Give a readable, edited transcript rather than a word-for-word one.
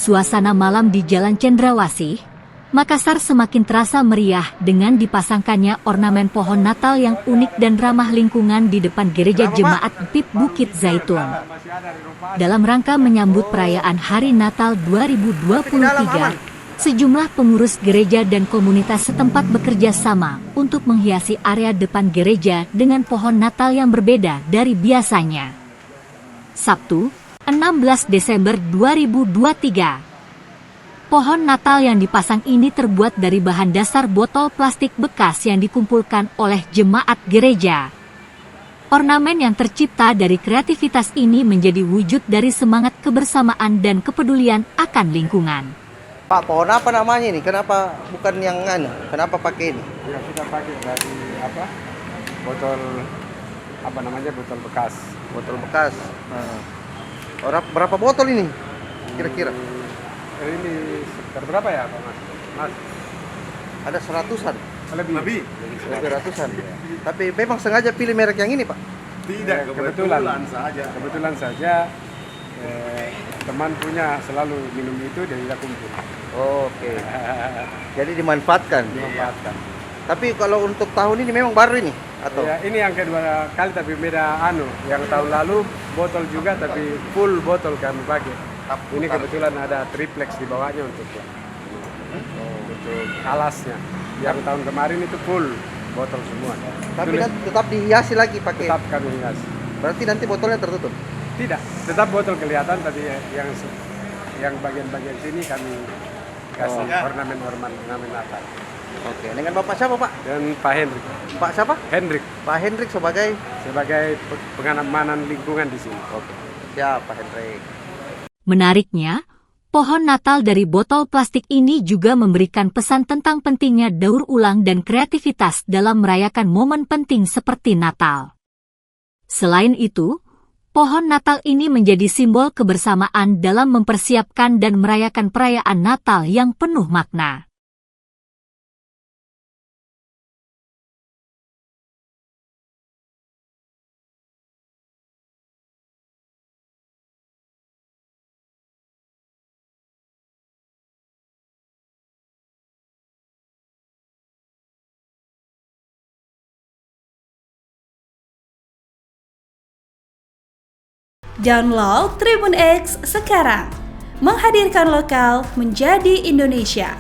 suasana malam di Jalan Cendrawasih, Makassar semakin terasa meriah dengan dipasangkannya ornamen pohon Natal yang unik dan ramah lingkungan di depan Gereja Jemaat PIP Bukit Zaitun. Dalam rangka menyambut perayaan Hari Natal 2023, sejumlah pengurus gereja dan komunitas setempat bekerja sama untuk menghiasi area depan gereja dengan pohon Natal yang berbeda dari biasanya. Sabtu, 16 Desember 2023. Pohon Natal yang dipasang ini terbuat dari bahan dasar botol plastik bekas yang dikumpulkan oleh jemaat gereja. Ornamen yang tercipta dari kreativitas ini menjadi wujud dari semangat kebersamaan dan kepedulian akan lingkungan. Pak, pohon apa namanya ini? Kenapa bukan yang Kenapa pakai ini? Ya, kita pakai dari botol botol bekas. Botol bekas. Berapa botol ini? Kira-kira? Ini sekitar berapa ya, Pak Mas? Ada seratusan. Lebih Ratusan. Tapi memang sengaja pilih merek yang ini, Pak? Tidak, kebetulan saja teman punya selalu minum itu dan kita kumpul. Oke. Jadi dimanfaatkan. Tapi kalau untuk tahun ini memang baru ini atau? Ya, ini yang kedua kali tapi beda Yang tahun lalu botol juga tapi full botol kami pakai. Ini kebetulan ada triplex di bawahnya untuk alasnya. Yang tahun kemarin itu full botol semua. Tapi tetap dihiasi lagi pakai. Tetap kami hiasi. Berarti nanti botolnya tertutup? Tidak, tetap botol kelihatan tapi yang bagian-bagian sini kami kasih ornamen Natal. Oke, dengan Bapak siapa, Pak? Dan Pak Hendrik. Pak siapa? Hendrik. Pak Hendrik sebagai pengamanan lingkungan di sini. Oke. Siap, Pak Hendrik. Menariknya, pohon Natal dari botol plastik ini juga memberikan pesan tentang pentingnya daur ulang dan kreativitas dalam merayakan momen penting seperti Natal. Selain itu, pohon Natal ini menjadi simbol kebersamaan dalam mempersiapkan dan merayakan perayaan Natal yang penuh makna. Download Tribun X sekarang, menghadirkan lokal menjadi Indonesia.